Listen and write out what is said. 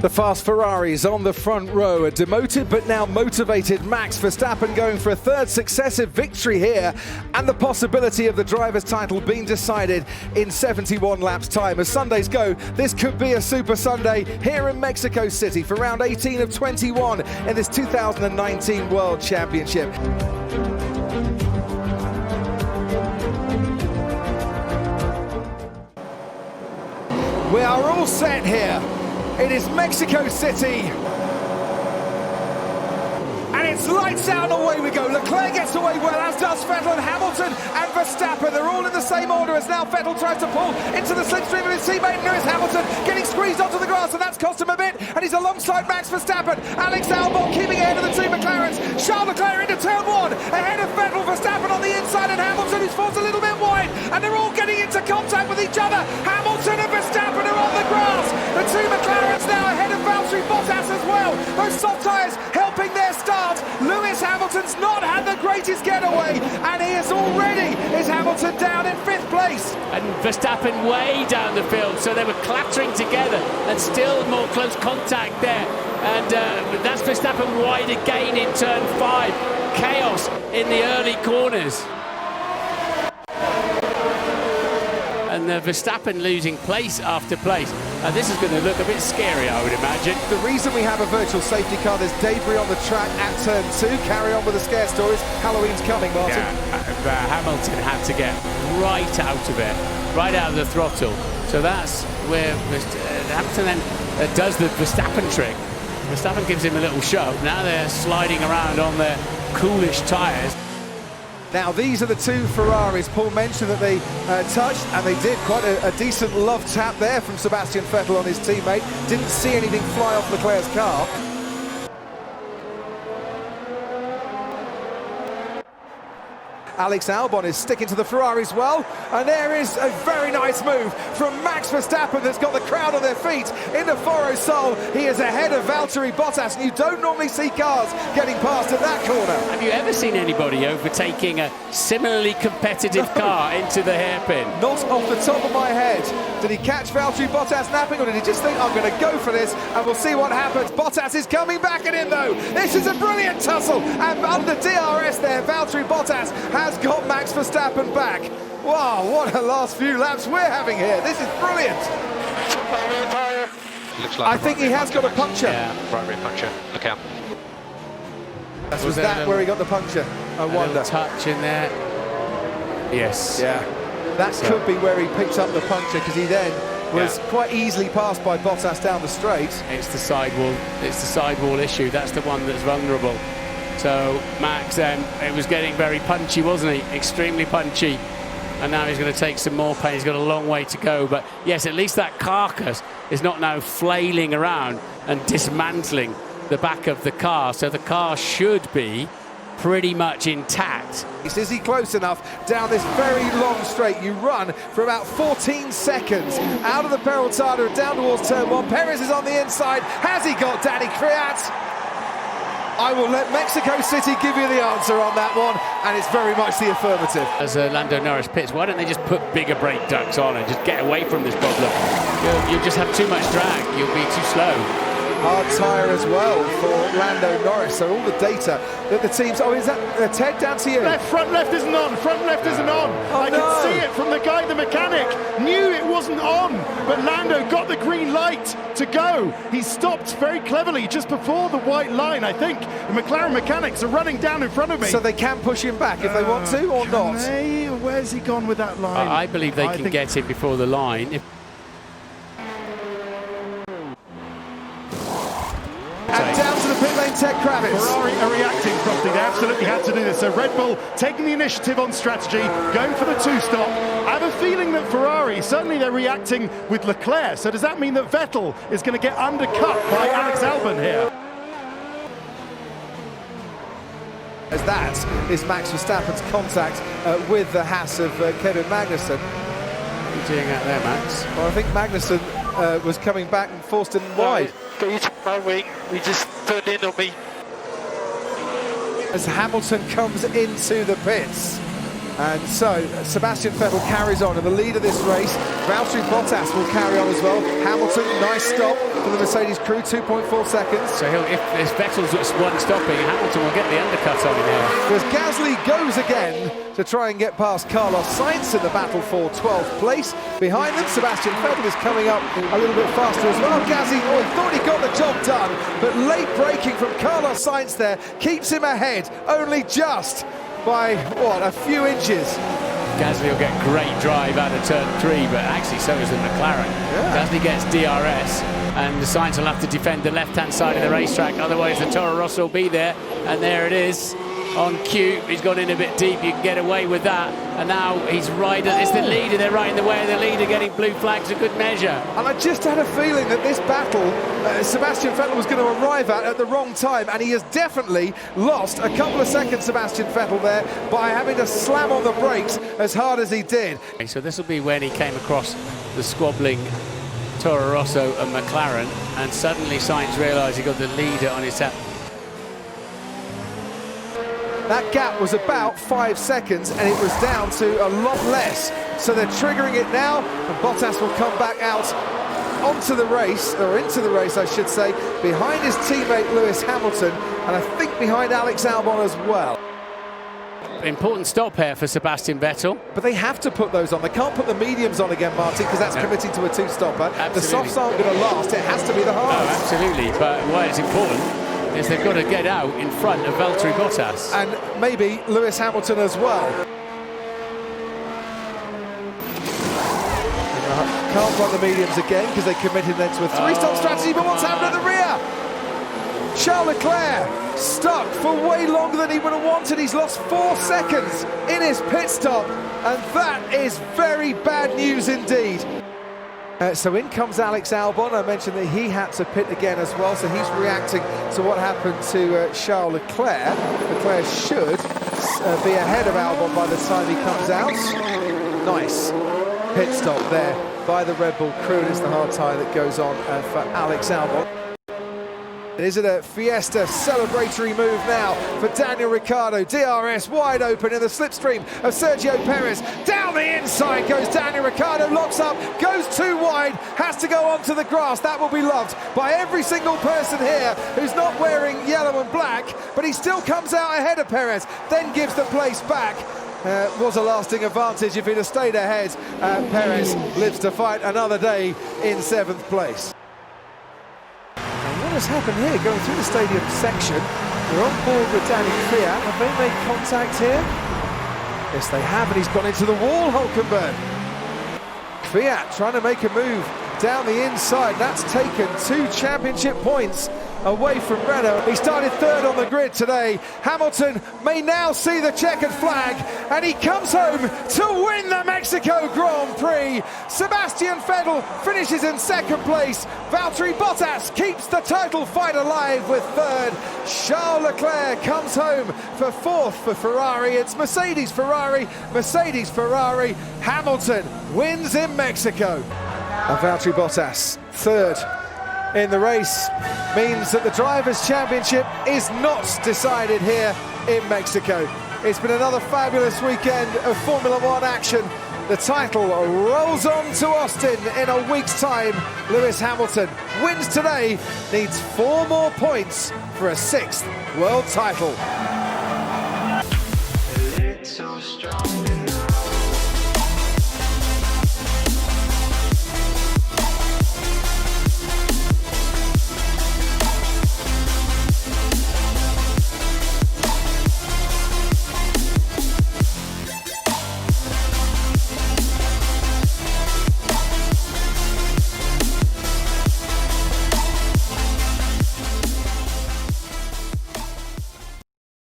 The fast Ferraris on the front row, a demoted but now motivated Max Verstappen going for a third successive victory here, and the possibility of the driver's title being decided in 71 laps time. As Sundays go, this could be a Super Sunday here in Mexico City for round 18 of 21 in this 2019 World Championship. We are all set here. It is Mexico City. And it's lights out and away we go. Leclerc gets away well, as does Vettel, and Hamilton and Verstappen. They're all in the same order as now Vettel tries to pull into the slipstream of his teammate Lewis Hamilton, getting squeezed onto the grass, and that's cost him a bit. And he's alongside Max Verstappen. Alex Albon keeping ahead of the two McLarens. Charles Leclerc into turn one, ahead of Vettel, Verstappen on the inside, and Hamilton, who's falls a little bit wide. And they're all getting into contact with each other. Hamilton and Verstappen are on the grass. The two McLarens now ahead of Valtteri Bottas as well. Those soft tyres helping their start. Lewis Hamilton's not had the greatest getaway, and he is Hamilton down in 5th place. And Verstappen way down the field, so they were clattering together, and still more close contact there. And that's Verstappen wide again in turn 5. Chaos in the early corners. And Verstappen losing place after place. This is going to look a bit scary, I would imagine. The reason we have a virtual safety car, there's debris on the track at turn 2. Carry on with the scare stories. Halloween's coming, Martin. Yeah, Hamilton had to get right out of it, right out of the throttle. So that's where Hamilton then does the Verstappen trick. Verstappen gives him a little shove. Now they're sliding around on their coolish tyres. Now these are the two Ferraris. Paul mentioned that they touched, and they did. Quite a decent love tap there from Sebastian Vettel on his teammate. Didn't see anything fly off Leclerc's car. Alex Albon is sticking to the Ferraris well, and there is a very nice move from Max Verstappen that's got the crowd on their feet into Foro Sol. He is ahead of Valtteri Bottas, and you don't normally see cars getting past at that corner. Have you ever seen anybody overtaking a similarly competitive car into the hairpin? Not off the top of my head. Did he catch Valtteri Bottas napping, or did he just think, I'm going to go for this, and we'll see what happens? Bottas is coming back at him, though. This is a brilliant tussle, and under DRS there, Valtteri Bottas has got Max Verstappen back. Wow, what a last few laps we're having here. This is brilliant. Looks like I think he has got a puncture. Yeah, right rear puncture. Look out. Was that where he got the puncture? I wonder. A touch in there. Yes. Yeah. That could be where he picked up the puncture, because he then was quite easily passed by Bottas down the straight. It's the sidewall. It's the sidewall issue. That's the one that's vulnerable. So Max it was getting very punchy, wasn't he? Extremely punchy. And now he's going to take some more pain. He's got a long way to go. But yes, at least that carcass is not now flailing around and dismantling the back of the car. So the car should be pretty much intact. Is he close enough down this very long straight? You run for about 14 seconds out of the Perotada down towards turn 1. Perez is on the inside. Has he got Danny Kvyat? I will let Mexico City give you the answer on that one, and it's very much the affirmative. As Lando Norris pits, why don't they just put bigger brake ducts on and just get away from this problem? You'll just have too much drag. You'll be too slow. Hard tyre as well for Lando Norris, so all the data that the teams... Oh, is that Ted, down to you? Front left isn't on, front left isn't on. I can see it from the guy, the mechanic. Knew it wasn't on, but Lando got the green light to go. He stopped very cleverly just before the white line, I think. The McLaren mechanics are running down in front of me. So they can push him back if they want to, or not? Where's he gone with that line? I believe they can get him before the line. And down to the pit lane, Ted Kravitz. Ferrari are reacting properly. They absolutely had to do this. So Red Bull taking the initiative on strategy, going for the two-stop. I have a feeling that Ferrari, certainly they're reacting with Leclerc. So does that mean that Vettel is going to get undercut by Alex Albon here? As that is Max Verstappen's contact with the Haas of Kevin Magnussen. What are you doing out there, Max? Well, I think Magnussen was coming back and forced him wide. We just turned in on me. As Hamilton comes into the pits. And so Sebastian Vettel carries on in the lead of this race. Valtteri Bottas will carry on as well. Hamilton, nice stop for the Mercedes crew, 2.4 seconds. So if Vettel's just one stopping, Hamilton will get the undercut on him here. As Gasly goes again to try and get past Carlos Sainz in the battle for 12th place. Behind them, Sebastian Vettel is coming up a little bit faster as well. Gasly, he thought he got the job done, but late braking from Carlos Sainz there keeps him ahead, only just by, what, a few inches. Gasly will get great drive out of turn 3, but actually so is the McLaren. Yeah. Gasly gets DRS, and the Sainz will have to defend the left-hand side of the racetrack, otherwise the Toro Rosso will be there, and there it is. On cue, he's gone in a bit deep, you can get away with that, and now he's right, it's the leader, they're right in the way of the leader, getting blue flags a good measure. And I just had a feeling that this battle, Sebastian Vettel was going to arrive at the wrong time, and he has definitely lost a couple of seconds, Sebastian Vettel, there, by having to slam on the brakes as hard as he did. So this will be when he came across the squabbling Toro Rosso and McLaren, and suddenly Sainz realised he got the leader on his tap. That gap was about 5 seconds, and it was down to a lot less. So they're triggering it now, and Bottas will come back out onto the race, or into the race, I should say, behind his teammate Lewis Hamilton, and I think behind Alex Albon as well. Important stop here for Sebastian Vettel. But they have to put those on. They can't put the mediums on again, Martin, because that's committing to a two-stopper. The softs aren't going to last. It has to be the hards. Oh, absolutely. But why it's important is they've got to get out in front of Valtteri Bottas. And maybe Lewis Hamilton as well. Can't run the mediums again because they committed then to a three-stop strategy, but what's happened at the rear? Charles Leclerc stuck for way longer than he would have wanted. He's lost 4 seconds in his pit stop, and that is very bad news indeed. So in comes Alex Albon. I mentioned that he had to pit again as well, so he's reacting to what happened to Charles Leclerc. Leclerc should be ahead of Albon by the time he comes out. Nice pit stop there by the Red Bull crew, and it's the hard tyre that goes on for Alex Albon. Is it a Fiesta celebratory move now for Daniel Ricciardo? DRS wide open in the slipstream of Sergio Perez. Down the inside goes Daniel Ricciardo, locks up, goes too wide, has to go onto the grass. That will be loved by every single person here who's not wearing yellow and black, but he still comes out ahead of Perez, then gives the place back. Was a lasting advantage if he'd have stayed ahead. Perez lives to fight another day in 7th place. What has happened here, going through the stadium section? We're on board with Danny Kvyat. Have they made contact here? Yes, they have, and he's gone into the wall, Hulkenberg. Kvyat trying to make a move down the inside. That's taken 2 championship points away from Renault. He started 3rd on the grid today. Hamilton may now see the checkered flag, and he comes home to win the Mexico Grand Prix. Sebastian Vettel finishes in 2nd place. Valtteri Bottas keeps the title fight alive with 3rd. Charles Leclerc comes home for 4th for Ferrari. It's Mercedes-Ferrari, Mercedes-Ferrari. Hamilton wins in Mexico. And Valtteri Bottas, 3rd in the race, means that the Drivers' Championship is not decided here in Mexico. It's been another fabulous weekend of Formula One action. The title rolls on to Austin in a week's time. Lewis Hamilton wins today, needs 4 more points for a 6th world title.